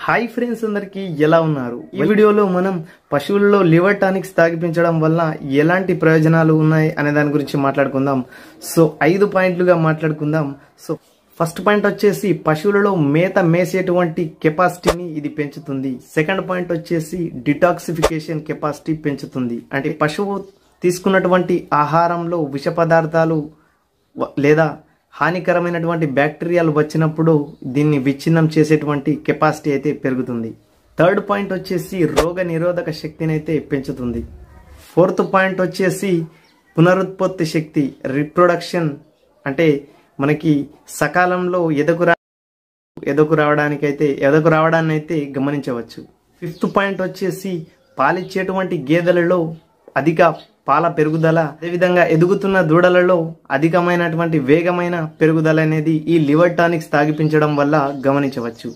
Hi friends, అందరికి ఎలా ఉన్నారు? ఈ వీడియోలో మనం పశువుల్లో లివర్ టానిక్స్ తాగిపించడం వల్ల ఎలాంటి ప్రయోజనాలు ఉన్నాయి అనే దాని గురించి మాట్లాడుకుందాం. సో 5 పాయింట్లుగా మాట్లాడుకుందాం. సో ఫస్ట్ పాయింట్ వచ్చేసి పశువులలో మేత మేసేటువంటి కెపాసిటీని ఇది పెంచుతుంది. సెకండ్ పాయింట్ వచ్చేసి డిటాక్సిఫికేషన్ కెపాసిటీ పెంచుతుంది. అంటే పశువు తీసుకున్నటువంటి ఆహారంలో విష పదార్థాలు లేదా హానికరమైనటువంటి బ్యాక్టీరియాలు వచ్చినప్పుడు దీన్ని విచ్ఛిన్నం చేసేటువంటి కెపాసిటీ అయితే పెరుగుతుంది. థర్డ్ పాయింట్ వచ్చేసి రోగ నిరోధక శక్తిని అయితే పెంచుతుంది. ఫోర్త్ పాయింట్ వచ్చేసి పునరుత్పత్తి శక్తి, రీప్రొడక్షన్, అంటే మనకి సకాలంలో ఎదకు రావడాన్ని అయితే గమనించవచ్చు. ఫిఫ్త్ పాయింట్ వచ్చేసి పాలిచ్చేటువంటి గేదెలలో అధిక పాల పెరుగుదల, అదేవిధంగా ఎదుగుతున్న దూడలలో అధికమైనటువంటి వేగమైన పెరుగుదల అనేది ఈ లివర్ టానిక్స్ తాగిపించడం వల్ల గమనించవచ్చు.